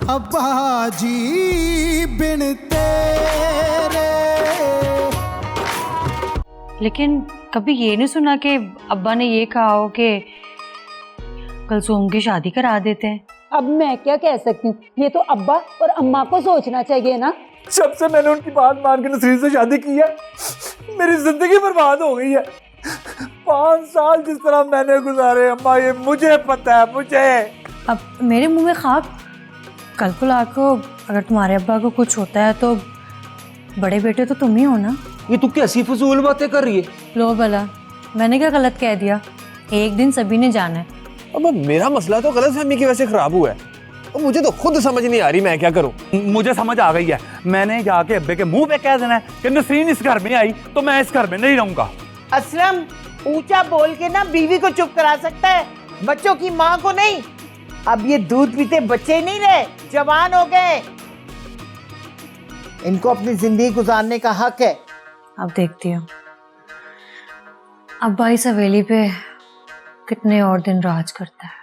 अब्बा जी बिन तेरे। लेकिन कभी ये नहीं सुना कि अब्बा ने ये कहा हो कि कलसूम की शादी करा देते हैं। अब मैं क्या कह सकती हूँ, ये तो अब्बा और अम्मा को सोचना चाहिए ना। जब से मैंने उनकी बात मान के नसरीन से शादी की है, मेरी जिंदगी बर्बाद हो गई है। 5 साल जिस तरह मैंने गुजारे अम्मा, ये मुझे पता है, मुझे। अब मेरे मुंह में खाक, कल को लाको अगर तुम्हारे अब्बा को कुछ होता है तो बड़े बेटे तो तुम ही हो ना। ये तू कैसी फजूल बातें कर रही है? लो भला, मैंने क्या गलत कह दिया? एक दिन सभी ने जाना है। अब मेरा मसला तो गलतफहमी की वजह से खराब हुआ है, और मुझे तो खुद समझ नहीं आ रही मैं क्या करूं। मुझे समझ आ गई है, मैंने जाके अब्बे के मुंह पे कह देना है कि नसरीन इस घर में आई तो मैं इस घर में नहीं रहूंगा। असलम ऊंचा बोल के ना बीवी को चुप करा सकता है, बच्चों की माँ को नहीं। अब ये दूध पीते बच्चे नहीं रहे, जवान हो गए। इनको अपनी जिंदगी गुजारने का हक है। अब देखती हूँ अब्बा इस हवेली पे कितने और दिन राज करता है।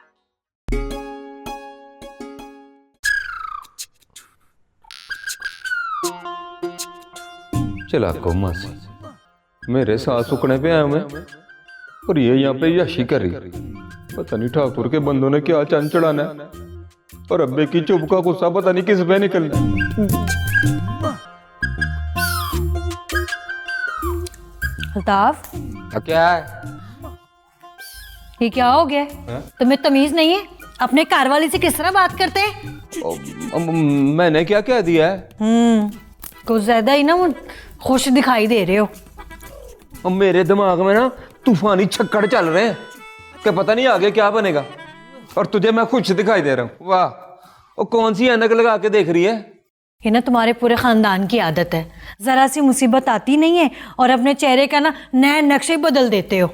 चला को मासी, मेरे साथ सुकने पे आया हुए और ये यहाँ पे याशी कर रही। पता नहीं ठाकुर के बंदों ने क्या चंद चढ़ाना है, और अब्बे की चुप का गुस्सा पता नहीं किस पे निकलना है। अल्ताफ, क्या है ये क्या हो गया? तुम्हें तमीज नहीं है? अपने कार वाली से किस तरह बात करते हैं? मैंने क्या कह दिया है? कुछ ज्यादा ही ना खुश दिखाई दे रहे हो। और मेरे दिमाग में ना तूफानी छक्कड़ चल रहे हैं कि पता नहीं आगे क्या बनेगा, और तुझे मैं खुश दिखाई दे रहा हूँ। वाह, और कौन सी ऐनक लगा के देख रही है? ये ना तुम्हारे पूरे खानदान की आदत है, जरा सी मुसीबत आती नहीं है और अपने चेहरे का ना नए नक्शे बदल देते हो।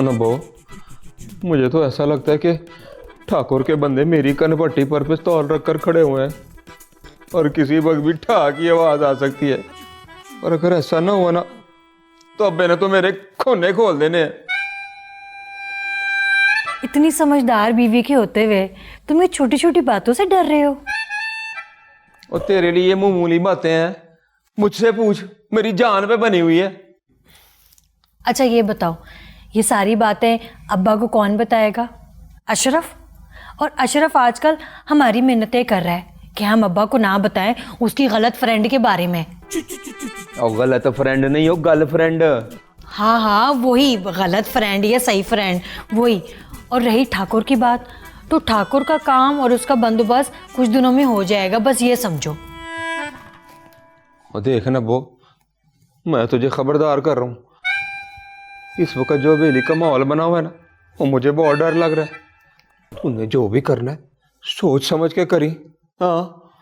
नबो, मुझे तो ऐसा लगता है कि ठाकुर के बंदे मेरी कनपट्टी पर पिस्तौल रखकर खड़े हुए हैं और किसी वक्त भी ठा की आवाज आ सकती है। और अगर ऐसा ना हुआ ना तो अब्बे ने तो मेरे खोने खोल देने हैं। इतनी समझदार बीवी के होते हुए तुम ये छोटी छोटी बातों से डर रहे हो। और तेरे लिए मामूली बातें हैं, मुझसे पूछ, मेरी जान पे बनी हुई है। अच्छा ये बताओ, ये सारी बातें अब्बा को कौन बताएगा? अशरफ। और अशरफ आजकल हमारी मिन्नतें कर रहा है कि हम अब्बा को ना बताएं उसकी गलत फ्रेंड के बारे में। और गलत फ्रेंड नहीं हो, गर्लफ्रेंड। हाँ हाँ वही, गलत फ्रेंड या सही फ्रेंड वही। और रही ठाकुर की बात, तो ठाकुर का काम और उसका बंदोबस्त कुछ दिनों में हो जाएगा, बस ये समझो। और देख नब्बो, मैं तुझे खबरदार कर रहा हूँ, इस वक्त जो हवेली का माहौल बना हुआ है ना, वो मुझे बहुत डर लग रहा है। तूने जो भी करना है सोच समझ के करी। हाँ,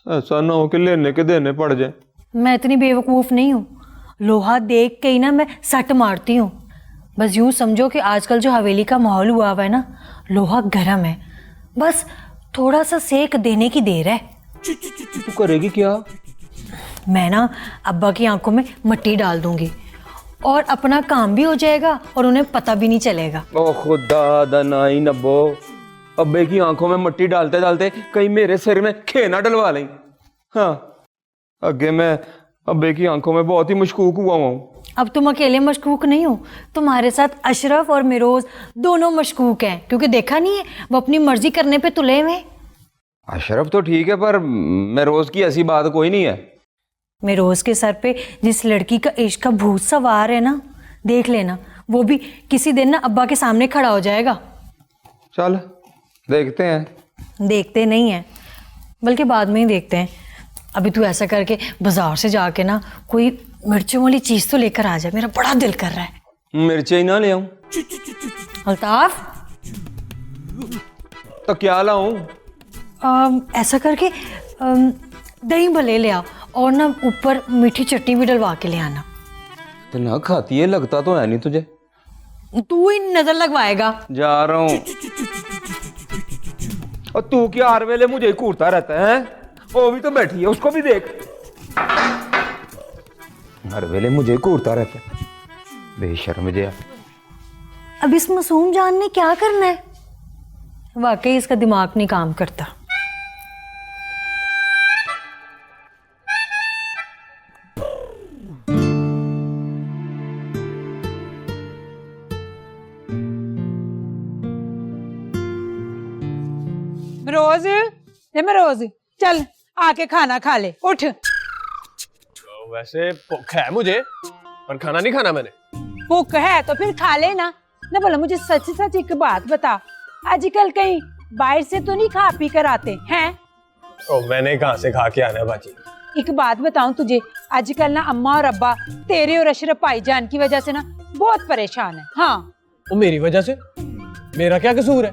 ऐसा ना हो कि लेने के देने पड़ जाए। मैं इतनी बेवकूफ़ नहीं हूँ, लोहा देख के ही ना मैं सट मारती हूँ। बस यूँ समझो कि आजकल जो हवेली का माहौल हुआ है ना, लोहा गर्म है, बस थोड़ा सा सेक देने की देर है। तू करेगी क्या? मैं ना अब्बा की आंखों में मिट्टी डाल दूंगी और अपना काम भी हो जाएगा और उन्हें पता भी नहीं चलेगा। ओ खुदा दनाई नब्बो, अब्बे की आंखों में मिट्टी डालते डालते कहीं मेरे सिर में खेना डलवा लें। हाँ, आगे मैं अब्बे की आंखों में बहुत ही मशकूक हुआ हूँ। अब तुम अकेले मशकूक नहीं हो, तुम्हारे साथ अशरफ और मिरोज दोनों मशकूक हैं, क्योंकि देखा नहीं है वो अपनी मर्जी करने पे तुले हुए। अशरफ तो ठीक है, पर मिरोज की ऐसी बात कोई नहीं है। मिरोज के सर पे जिस लड़की का इश्क का भूत सवार है ना, देख लेना वो भी किसी दिन ना अब्बा के सामने खड़ा हो जाएगा। चल देखते हैं। देखते नहीं हैं, बल्कि बाद में ही देखते हैं। अभी तू ऐसा करके बाजार से जाके ना कोई मिर्चों वाली चीज तो लेकर आ जाए, मेरा बड़ा दिल कर रहा है। मिर्चें ही ना ले आऊं? अल्ताफ, तो क्या लाऊं? ऐसा करके दही भले ले आ और ना ऊपर मीठी चटनी भी डलवा के ले आना। तो ना खाती है, लगता तो है नहीं तुझे। तू ही नजर लगवाएगा। जा रहा हूं। और तू क्या हर वेले मुझे ही कूटता रहता है? वो भी तो बैठी है, उसको भी देख। हर वेले मुझे ही कूटता रहता है, बेशर्म जिया। अब इस मासूम जान ने क्या करना है? वाकई इसका दिमाग नहीं काम करता। हे मैं रोज चल आके खाना खा ले उठ। वैसे भूख है मुझे, पर खाना नहीं खाना मैंने। भूख है तो फिर खा लेना ना। बोला मुझे सच सच एक बात बता, आजकल कहीं बाहर से तो नहीं खा पी कर आते हैं? ओ मैंने कहाँ से खा के आना है बाजी। एक बात बताऊं तुझे, आजकल ना अम्मा और अब्बा तेरे और अशरफ भाईजान की वजह से ना बहुत परेशान है। हाँ वो मेरी वजह से? मेरा क्या कसूर है?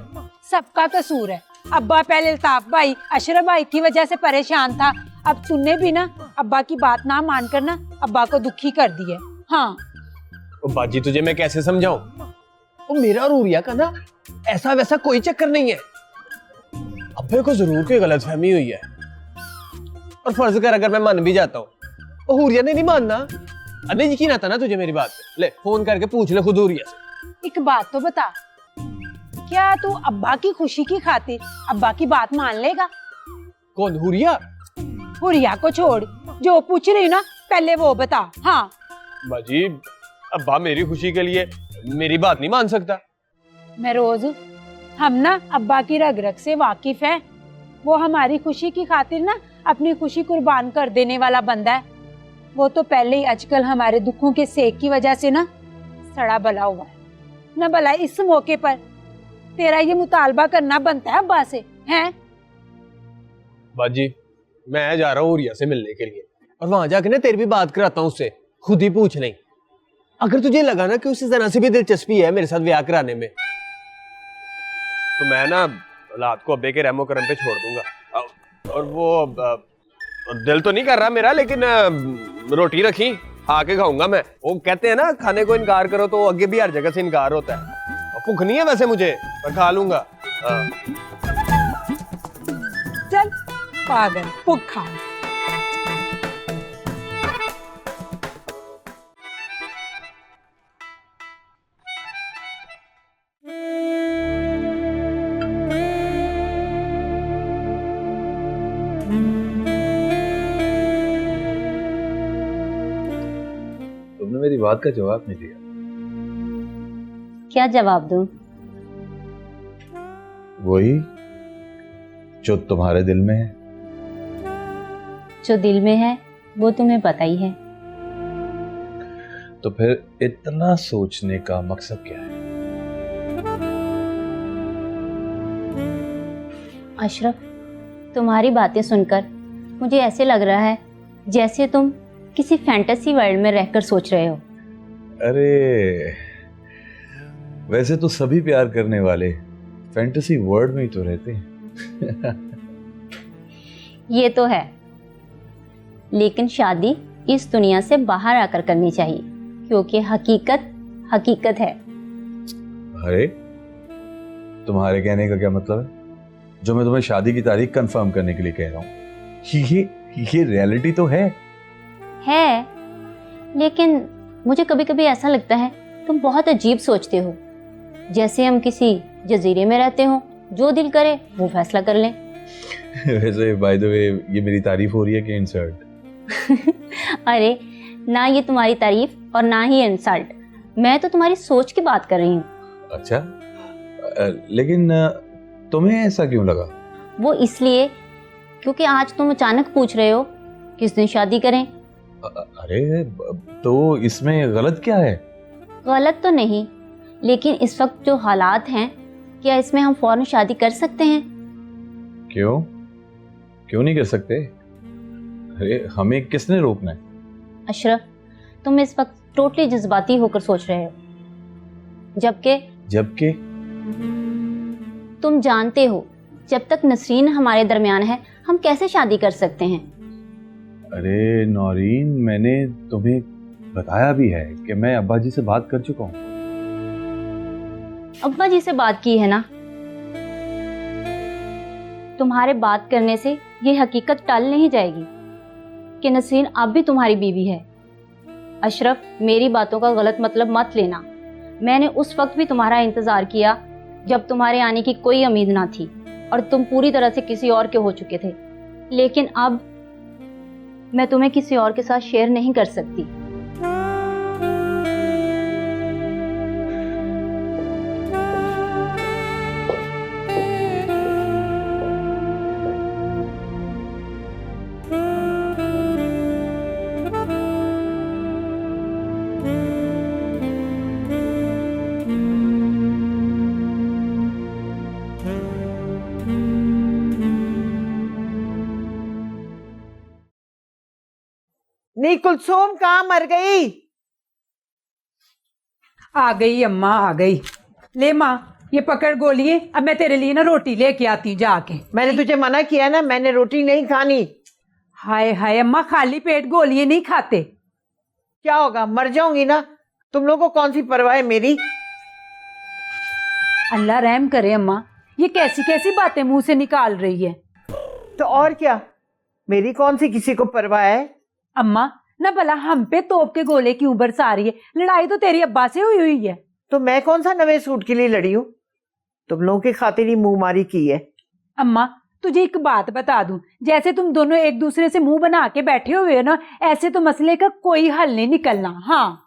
सबका कसूर है। अब्बा पहले अल्ताफ भाई अशरफ भाई की वजह से परेशान था, अब तूने भी ना अब्बा की बात ना मानकर ना अब्बा को दुखी कर दिया। हाँ ओ बाजी तुझे मैं कैसे समझाऊं? वो मेरा और उरिया का ना ऐसा वैसा कोई चक्कर नहीं है। अब्बे को जरूर कोई गलतफहमी हुई है, और फर्ज कर अगर मैं मान भी जाता हूँ, वो हुरिया ने नहीं मानना। अरे यकीन आता ना तुझे मेरी बात पे? ले फोन करके पूछ ले खुद हुरिया से। एक बात तो बता, क्या तू अब्बा की खुशी की खातिर अब्बा की बात मान लेगा? कौन हुरिया? हुरिया को छोड़, जो पूछ रही ना पहले वो बता। हाँ बाजी अब्बा मेरी खुशी के लिए मेरी बात नहीं मान सकता। मैं रोज, हम ना अब्बा की रग रग से वाकिफ है। वो हमारी खुशी की खातिर ना अपनी खुशी कुर्बान कर देने वाला बंदा है। वो तो पहले ही आजकल हमारे दुखों के सेक की वजह से ना सड़ा बला हुआ है ना। भला इस मौके पर तेरा ये मुतालबा करना बनता है अब्बा से, हैं? बाजी मैं जा रहा हूँ हुरिया से मिलने के लिए, और वहां जाके ना तेरी भी बात कराता हूँ उससे, खुद ही पूछ नहीं। अगर तुझे लगा ना कि उसे जरा से भी दिलचस्पी है मेरे साथ ब्याह कराने में, तो मैं ना औलाद को अब्बे के रहमो करम पे छोड़ दूंगा। और वो दिल तो नहीं कर रहा मेरा, लेकिन रोटी रखी आके खाऊंगा मैं। वो कहते हैं ना खाने को इनकार करो तो आगे भी हर जगह से इनकार होता है। भूख नहीं है वैसे मुझे, पर खा लूंगा। हाँ। चल पागल भूखा। तुमने मेरी बात का जवाब नहीं दिया। क्या जवाब दूं? वही जो तुम्हारे दिल में है। जो दिल में है वो तुम्हें पता ही है। तो फिर इतना सोचने का मकसद क्या है? अशरफ, तुम्हारी बातें सुनकर मुझे ऐसे लग रहा है जैसे तुम किसी फैंटेसी वर्ल्ड में रहकर सोच रहे हो। अरे वैसे तो सभी प्यार करने वाले फैंटेसी वर्ल्ड में ही तो रहते हैं। ये तो है, लेकिन शादी इस दुनिया से बाहर आकर करनी चाहिए, क्योंकि हकीकत हकीकत है। अरे तुम्हारे कहने का क्या मतलब है? जो मैं तुम्हें शादी की तारीख कंफर्म करने के लिए कह रहा हूँ, ये रियलिटी तो है। लेकिन मुझे कभी कभी ऐसा लगता है तुम बहुत अजीब सोचते हो, जैसे हम किसी जजीरे में रहते हो, जो दिल करे वो फैसला कर लें। वैसे बाय द वे ये मेरी तारीफ हो रही है कि इंसल्ट? अरे ना ये तुम्हारी तारीफ और ना ही इंसल्ट, मैं तो तुम्हारी सोच की बात कर रही हूँ। अच्छा, लेकिन तुम्हें ऐसा क्यों लगा? वो इसलिए क्योंकि आज तुम अचानक पूछ रहे हो किस दिन शादी करें। अरे तो इसमें गलत क्या है? गलत तो नहीं, लेकिन इस वक्त जो हालात हैं, क्या इसमें हम फौरन शादी कर सकते हैं? क्यों नहीं कर सकते? अरे हमें किसने रोकना है? अशरफ, तुम इस वक्त टोटली जज्बाती होकर सोच रहे हो, जबकि तुम जानते हो जब तक नसरीन हमारे दरमियान है हम कैसे शादी कर सकते हैं। अरे नौरीन, मैंने तुम्हें बताया भी है कि मैं अब्बा जी से बात कर चुका हूँ। अब्बा जी से बात की है ना? तुम्हारे बात करने से ये हकीकत टल नहीं जाएगी कि नसरीन अब भी तुम्हारी बीवी है। अशरफ, मेरी बातों का गलत मतलब मत लेना। मैंने उस वक्त भी तुम्हारा इंतजार किया जब तुम्हारे आने की कोई उम्मीद ना थी और तुम पूरी तरह से किसी और के हो चुके थे, लेकिन अब मैं तुम्हें किसी और के साथ शेयर नहीं कर सकती। नहीं कुलसुम कहाँ मर गई? आ गई अम्मा आ गई। ले माँ ये पकड़ गोलियां, अब मैं तेरे लिए ना रोटी लेके आती हूँ जाके। मैंने तुझे मना किया ना, मैंने रोटी नहीं खानी। हाय हाय अम्मा, खाली पेट गोलियां नहीं खाते। क्या होगा, मर जाऊंगी ना। तुम लोगों को कौन सी परवाह है मेरी? अल्लाह रहम करे अम्मा, ये कैसी कैसी बातें मुंह से निकाल रही है। तो और क्या, मेरी कौन सी किसी को परवाह है? अम्मा ना भला हम पे तोप के गोले क्यों बरसा रही है? लड़ाई तो तेरी अब्बा से हुई है। तो मैं कौन सा नवे सूट के लिए लड़ी हूँ? तुम लोगों की खातिर ही मुंहमारी की है। अम्मा तुझे एक बात बता दूं, जैसे तुम दोनों एक दूसरे से मुंह बना के बैठे हुए हो ना, ऐसे तो मसले का कोई हल नहीं निकलना। हाँ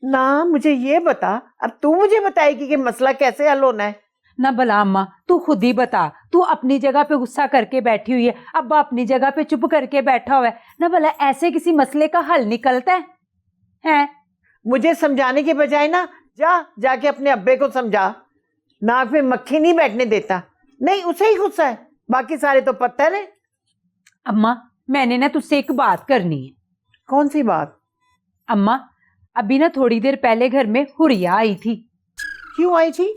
ना, मुझे ये बता, अब तू मुझे बताएगी कि मसला कैसे हल होना है? ना भला अम्मा तू खुद ही बता, तू अपनी जगह पे गुस्सा करके बैठी हुई है, अब्बा अपनी जगह पे चुप करके बैठा हुआ है ना, भला ऐसे किसी मसले का हल निकलता है? हैं? मुझे समझाने के बजाय ना जाके अपने अब्बे को समझा। नाक में मक्खी नहीं बैठने देता। नहीं, उसे ही गुस्सा है, बाकी सारे तो पत्थर है। अम्मा मैंने ना तुझसे एक बात करनी है। कौन सी बात? अम्मा अभी ना थोड़ी देर पहले घर में हुरिया आई थी। क्यों आई थी?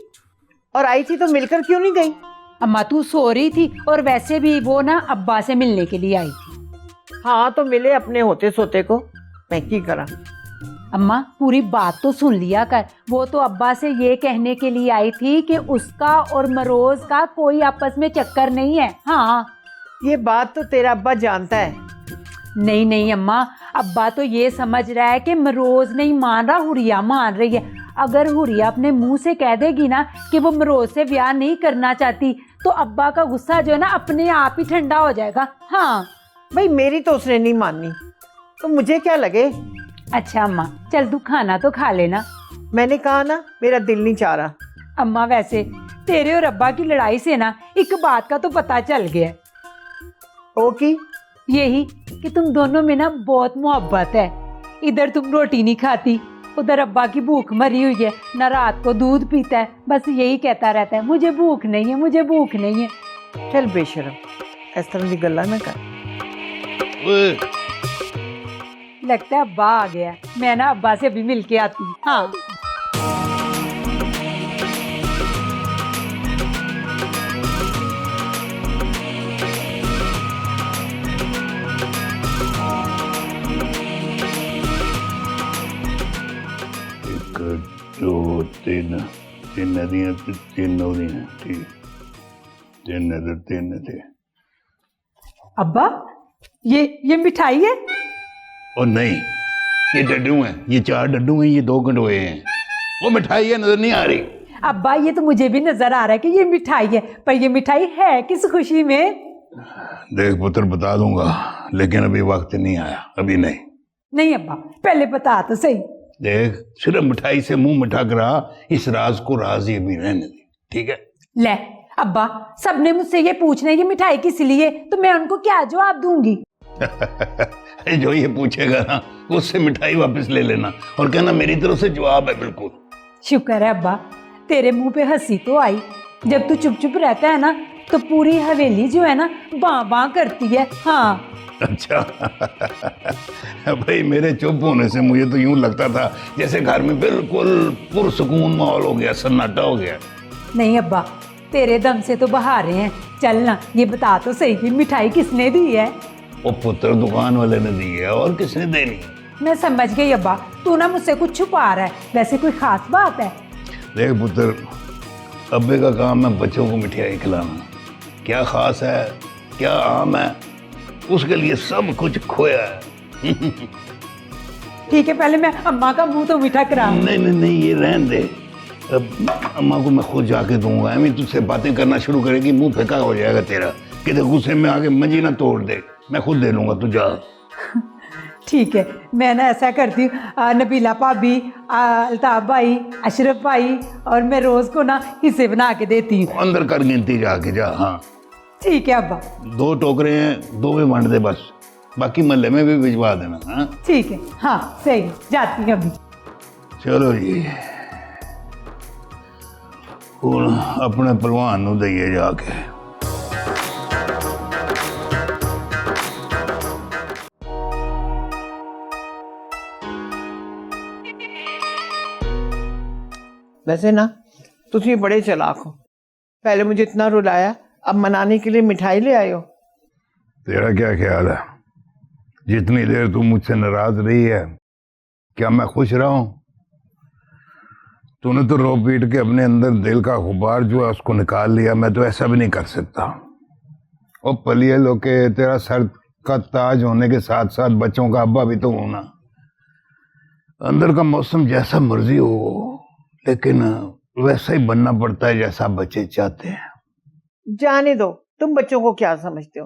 और आई थी तो मिलकर क्यों नहीं गई? अम्मा तू सो रही थी और वैसे भी वो ना अब्बा से मिलने के लिए आई थी। हाँ तो मिले अपने होते सोते को, मैं की करा। अम्मा पूरी बात तो सुन लिया कर। वो तो अब्बा से ये कहने के लिए आई थी कि उसका और मरोज का कोई आपस में चक्कर नहीं है। हाँ ये बात तो तेरा अब्बा जानता है। नहीं नहीं अम्मा, अब्बा तो ये समझ रहा है कि मरोज नहीं मान रहा, हुरिया मान रही है। अगर हुरिया अपने मुंह से कह देगी ना कि वो मरोज से ब्याह नहीं करना चाहती, तो अब्बा का गुस्सा जो है ना अपने आप ही ठंडा हो जाएगा। हाँ भाई मेरी तो उसने नहीं माननी, तो मुझे क्या लगे। अच्छा अम्मा चल तू खाना तो खा लेना। मैंने कहा ना मेरा दिल नहीं चाह रहा। अम्मा वैसे तेरे और अब्बा की लड़ाई से ना एक बात का तो पता चल गया। ओ की? यही कि तुम दोनों में ना बहुत मोहब्बत है। इधर तुम रोटी नहीं खाती, उधर अब्बा की भूख मरी हुई है, ना रात को दूध पीता है, बस यही कहता रहता है मुझे भूख नहीं है, मुझे भूख नहीं है। चल बेशरम, इस तरह की गल्ला ना कर। लगता है अब्बा आ गया, मैं ना अब्बा से अभी मिल के आती हूँ। हाँ जो तीन नदियां तीन नदियां ठीक, तीन नजर तीन थे। अब्बा ये मिठाई है? और नहीं, ये डड्डू हैं, ये 4 डड्डू हैं, ये 2 गंडोए हैं। वो मिठाई है, नजर नहीं आ रही। अब्बा ये तो मुझे भी नजर आ रहा है कि ये मिठाई है, पर ये मिठाई है किस खुशी में? देख पुत्र बता दूंगा, लेकिन अभी वक्त नहीं आया, अभी नहीं। नहीं अब्बा पहले बता तो सही। देख सिर्फ मिठाई से मुंह मिठा करा, इस राज को राज ये भी रहने दे, ठीक है? ले अब्बा, सबने मुझसे ये पूछना है कि मिठाई किस लिए, तो मैं उनको क्या जवाब दूंगी? जो ये पूछेगा ना उससे मिठाई वापस ले लेना और कहना मेरी तरफ से जवाब है बिल्कुल। शुक्र है अब्बा, तेरे मुंह पे हंसी तो आई। जब तू चुप चुप रहता है ना तो पूरी हवेली जो है ना बां बां करती है। हाँ अच्छा भाई मेरे चुप होने से मुझे तो यूं लगता था जैसे घर में बिल्कुल पुरसुकून माहौल हो गया, सन्नाटा हो गया। नहीं अब्बा, तेरे दम से तो बहारे हैं। चल ना ये बता तो सही कि मिठाई किसने दी है? वो पुत्र दुकान वाले ने दी है, और किसने देनी है? मैं समझ गई अब्बा, तू ना मुझसे कुछ छुपा रहा है। वैसे कोई खास बात है? देख पुत्र, अब्बे का काम है बच्चों को मिठाई खिलाना। क्या खास है, क्या आम है, उसके लिए सब कुछ खोया है। ठीक है, पहले मैं अम्मा का मुंह तो मीठा करा। नहीं नहीं नहीं, ये रहने दे, अब अम्मा को मैं खुद जाके दूंगा। अम्मी तुझसे बातें करना शुरू करेगी, मुंह फेंका हो जाएगा तेरा, किधर गुस्से में आके मंजी ना तोड़ दे। मैं खुद दे लूंगा, तू जा। ठीक है, मैं ना ऐसा करती हूँ, नबीला भाभी, अल्ताफ भाई, अशरफ भाई और मैं रोज को ना हिस्से बना के देती हूँ। अंदर कर गिनती जाके जा। हाँ ठीक है अब्बा। 2 टोकरे हैं, 2 में बांट दे बस, बाकी महल्ले में भी भिजवा देना। हाँ ठीक है, हाँ सही, जाती हूँ अभी। चलो जी, अपने पहलवान नू दइए जाके। वैसे ना तुम बड़े चालाक हो, पहले मुझे इतना रुलाया, अब मनाने के लिए मिठाई ले आए हो। तेरा क्या ख्याल है, जितनी देर तू मुझसे नाराज रही है क्या मैं खुश रहा हूं? तूने तो रो पीट के अपने अंदर दिल का गुबार जो है उसको निकाल लिया। मैं तो ऐसा भी नहीं कर सकता। और पलिए लोके, तेरा सर का ताज होने के साथ साथ बच्चों का अब्बा भी तो होना। अंदर का मौसम जैसा मर्जी हो, लेकिन वैसा ही बनना पड़ता है जैसा बच्चे चाहते हैं। जाने दो, तुम बच्चों को क्या समझते हो?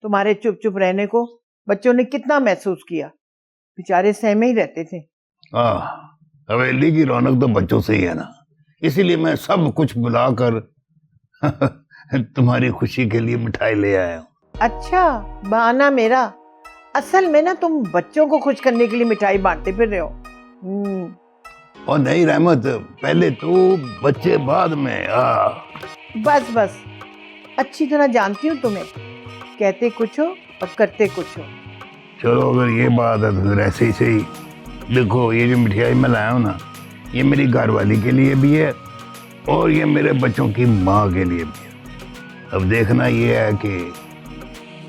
तुम्हारे चुप चुप रहने को बच्चों ने कितना महसूस किया, बेचारे सहमे ही रहते थे। हाँ, हवेली की रौनक तो बच्चों से ही है ना, इसीलिए मैं सब कुछ बुलाकर तुम्हारी खुशी के लिए मिठाई ले आया हूँ। अच्छा, बहाना मेरा। असल में ना तुम बच्चों को खुश करने के लिए मिठाई बांटते फिर रहे हो। और नहीं रहमत, पहले तो बच्चे बाद में। बस बस, अच्छी तरह जानती हूँ तुम्हें, कहते कुछ हो और करते कुछ हो। चलो अगर ये बात है तो फिर ऐसे ही सही। देखो, ये जो मिठाई मैं लाया हूँ ना, ये मेरी घरवाली के लिए भी है और ये मेरे बच्चों की माँ के लिए भी है। अब देखना ये है कि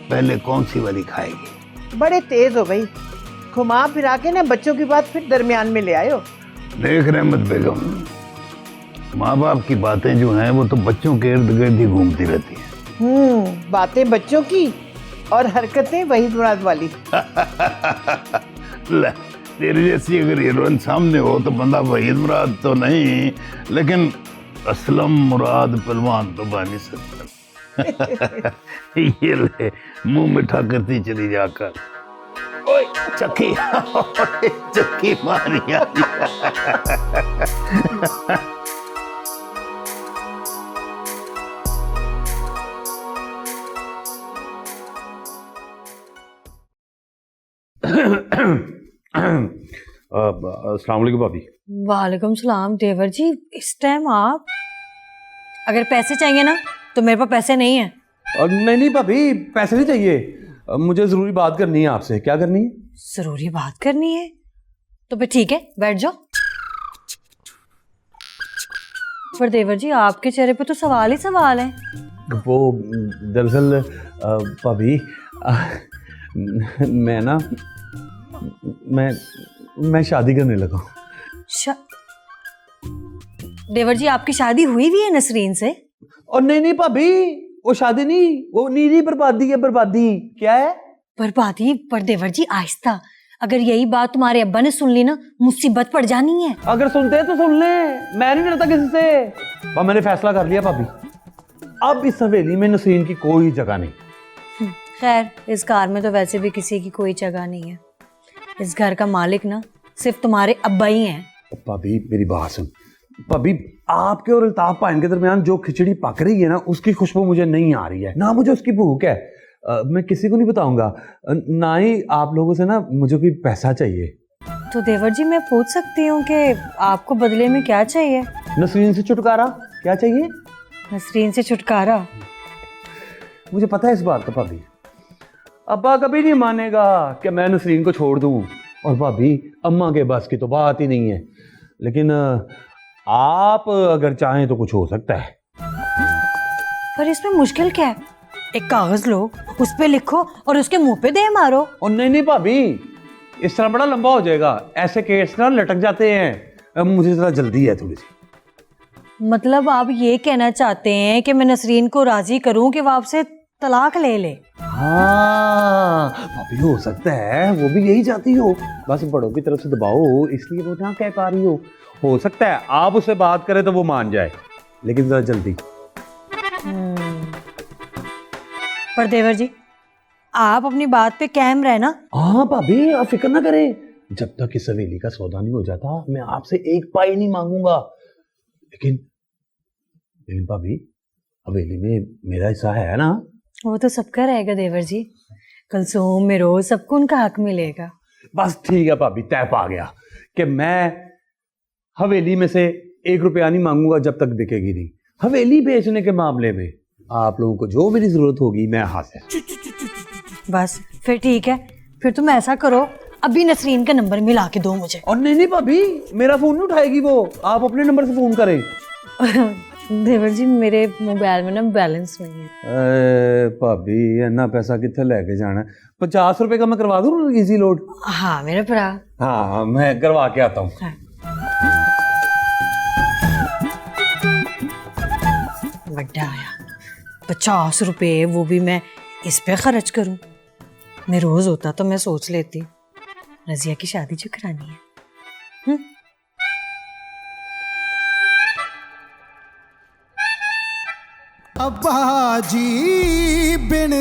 पहले कौन सी वाली खाएगी। बड़े तेज हो भाई, घुमा फिरा के ना बच्चों की बात फिर दरमियान में ले आए हो। देख रहमत बेगम, माँ बाप की बातें जो हैं वो तो बच्चों के इर्द गिर्द ही घूमती रहती हैं। बातें बच्चों की और हरकतें वही मुराद वाली। ले, तेरी जैसी अगर हीरोइन सामने हो तो बंदा वहीद मुराद तो नहीं, लेकिन असलम मुराद पहलवान तो बन नहीं सकता। ये ले, मुंह मिठा करती चली जाकर। ओए चक्की, चक्की मारी। अस्सलाम वालेकुम भाभी। वालेकुम सलाम देवर जी, इस टाइम आप? अगर पैसे चाहिए ना तो मेरे पास पैसे नहीं है। नहीं नहीं भाभी, पैसे नहीं चाहिए, मुझे जरूरी बात करनी है आपसे। क्या करनी है? जरूरी बात करनी है तो फिर ठीक है, बैठ जाओ। पर देवर जी, आपके चेहरे पे तो सवाल ही सवाल है। वो दरअसल भाभी, मैं ना मैं शादी करने लगा हूँ। देवर जी, आपकी शादी हुई भी है नसरीन से? और नहीं नहीं भाभी, वो शादी नहीं, वो नीरी बर्बादी है। बर्बादी क्या है? बर्बादी? पर देवर जी आहिस्ता, अगर यही बात तुम्हारे अब्बा ने सुन ली ना, मुसीबत पड़ जानी है। अगर सुनते हैं तो सुन ले, मैं नहीं डरता किसी से। और मैंने फैसला कर लिया भाभी, अब इस हवेली में नसरीन की कोई जगह नहीं। खैर, इस कार में तो वैसे भी किसी की कोई जगह नहीं है। इस घर का मालिक ना सिर्फ तुम्हारे अब्बा ही हैं। भाभी मेरी बात सुन। भाभी, आपके और अल्ताफ भाई के दरमियान जो खिचड़ी पक रही है ना, उसकी खुशबू मुझे नहीं आ रही है, ना मुझे उसकी भूख है। मैं किसी को नहीं बताऊंगा, ना ही आप लोगों से ना मुझे कोई पैसा चाहिए। तो देवर जी, मैं पूछ सकती हूँ कि आपको बदले में क्या चाहिए? नसरीन से छुटकारा। क्या चाहिए? नसरीन से छुटकारा? मुझे पता है इस बात का भाभी, अब्बा कभी नहीं मानेगा कि मैं नसरीन को छोड़ दूं। और भाभी, अम्मा के बस की तो बात ही नहीं है, लेकिन आप अगर चाहें तो कुछ हो सकता है। पर इसमें मुश्किल क्या है? एक कागज लो, उस पे लिखो और उसके मुंह पे दे मारो। और नहीं नहीं भाभी, इस तरह बड़ा लंबा हो जाएगा, ऐसे केस ना लटक जाते हैं। मुझे जरा जल्दी है थोड़ी सी। मतलब आप ये कहना चाहते हैं कि मैं नसरीन को राजी करूं कि वो आपसे तलाक ले ले? हाँ भाभी, हो सकता है वो भी यही चाहती हो, बस बड़ों की तरफ से दबाओ इसलिए वो ना कह पा रही हो सकता है आप उससे बात करें तो वो मान जाए, लेकिन जरा जल्दी। पर देवर जी, आप अपनी बात पे कायम रहना। हाँ भाभी, आप फिक्र ना करें, जब तक इस हवेली का सौदा नहीं हो जाता मैं आपसे एक पाई नहीं मांगूंगा। लेकिन भाभी, हवेली में मेरा हिस्सा है ना? वो तो सबका रहेगा देवर जी, कलसूम में रोज सबको उनका हक मिलेगा। बस ठीक है भाभी, तय पा गया कि मैं हवेली में से 1 रुपया नहीं मांगूंगा जब तक बिकेगी नहीं। हवेली बेचने के मामले में आप लोगों को जो मेरी जरूरत होगी मैं हाजिर। बस फिर ठीक है, फिर तुम ऐसा करो, अभी नसरीन का नंबर मिला के दो मुझे। और नहीं नहीं भाभी, मेरा फोन नहीं उठाएगी वो, आप अपने नंबर से फोन करें। देवर जी मेरे मोबाइल में ना बैलेंस नहीं है। भाभी इतना पैसा कितने लेके जाना है? 50 रुपए का मैं करवा दूं इजी लोड? हाँ मेरा भरा। हाँ मैं करवा के आता हूँ। बड़ा आया 50 रुपए, वो भी मैं इस पे खर्च करूं। मैं रोज होता तो मैं सोच लेती रजिया की शादी जो करानी है। अब्बा जी बिन